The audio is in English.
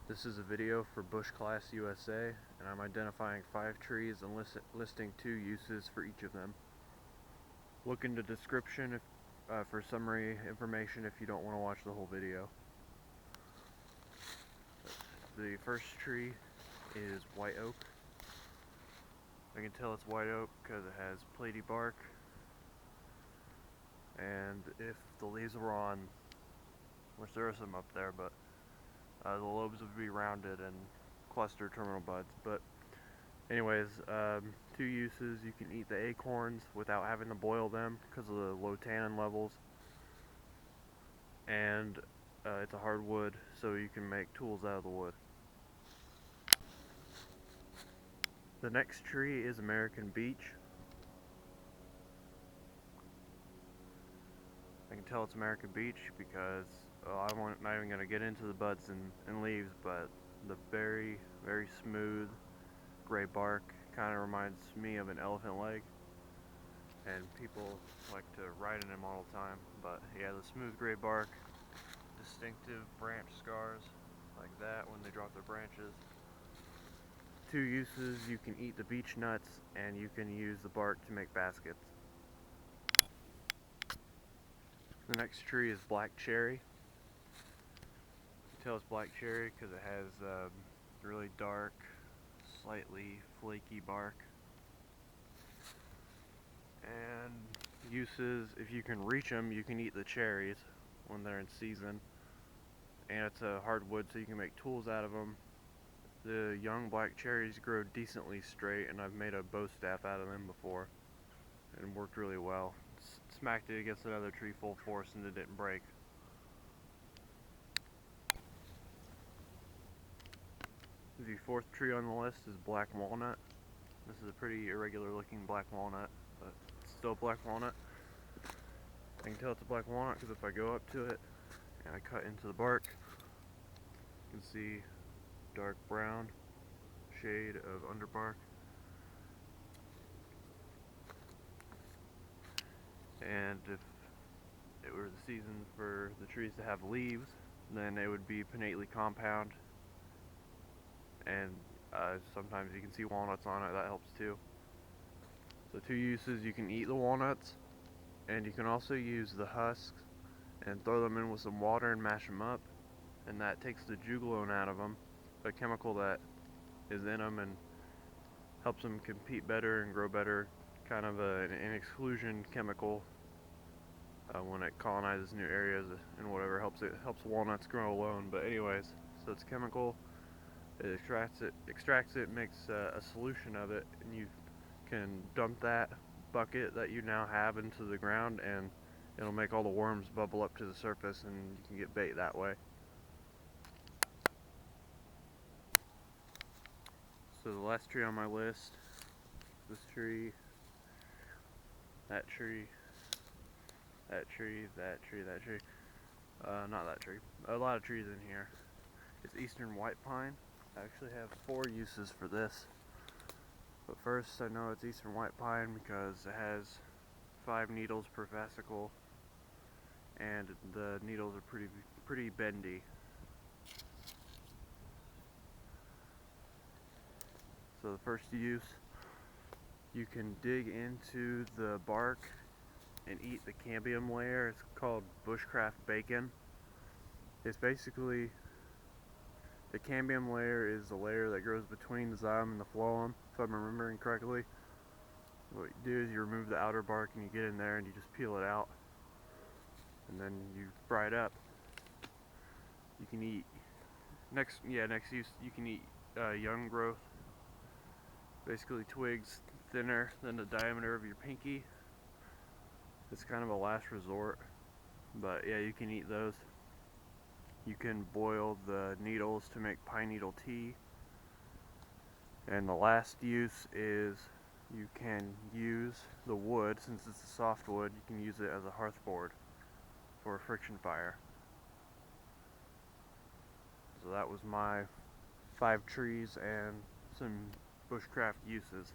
This is a video for Bushclass USA, and I'm identifying 5 trees and listing 2 uses for each of them. Look in the description for summary information if you don't want to watch the whole video. The first tree is white oak. I can tell it's white oak because it has platy bark, and if the leaves were on, which there are some up there, but the lobes would be rounded and cluster terminal buds. But anyways, 2 uses: you can eat the acorns without having to boil them because of the low tannin levels, and it's a hardwood, so you can make tools out of the wood. The next tree is American beech. I can tell it's American beech because I'm not even going to get into the buds and leaves, but the very, very smooth gray bark kind of reminds me of an elephant leg, and people like to ride in them all the time. But yeah, the smooth gray bark, distinctive branch scars like that when they drop their branches. 2 uses: you can eat the beech nuts and you can use the bark to make baskets. The next tree is black cherry. You can tell it's black cherry because it has really dark, slightly flaky bark. And uses: if you can reach them, you can eat the cherries when they're in season. And it's a hardwood, so you can make tools out of them. The young black cherries grow decently straight, and I've made a bostaff out of them before, and worked really well. Smacked it against another tree full force and it didn't break. The 4th tree on the list is black walnut. This is a pretty irregular looking black walnut, but it's still black walnut. I can tell it's a black walnut because if I go up to it and I cut into the bark, you can see dark brown shade of underbark. And if it were the season for the trees to have leaves, then it would be pinnately compound, and sometimes you can see walnuts on it. That helps too. So 2 uses: you can eat the walnuts, and you can also use the husks and throw them in with some water and mash them up, and that takes the juglone out of them, a chemical that is in them and helps them compete better and grow better, kind of an exclusion chemical when it colonizes new areas and whatever. Helps walnuts grow alone. But anyways, so it's chemical. It extracts it, makes a solution of it, and you can dump that bucket that you now have into the ground, and it'll make all the worms bubble up to the surface, and you can get bait that way. So the last tree on my list, this tree, that tree, that tree, that tree, that tree, not that tree, a lot of trees in here. It's eastern white pine. I actually have 4 uses for this, but first I know it's eastern white pine because it has 5 needles per fascicle, and the needles are pretty bendy. So the first use: you can dig into the bark and eat the cambium layer. It's called bushcraft bacon. It's basically, the cambium layer is the layer that grows between the xylem and the phloem, if I'm remembering correctly. What you do is you remove the outer bark and you get in there and you just peel it out, and then you fry it up. You can eat next use: you can eat young growth, basically twigs thinner than the diameter of your pinky. It's kind of a last resort, but yeah, you can eat those. You can boil the needles to make pine needle tea. And the last use is you can use the wood, since it's a softwood, you can use it as a hearthboard for a friction fire. So that was my 5 trees and some bushcraft uses.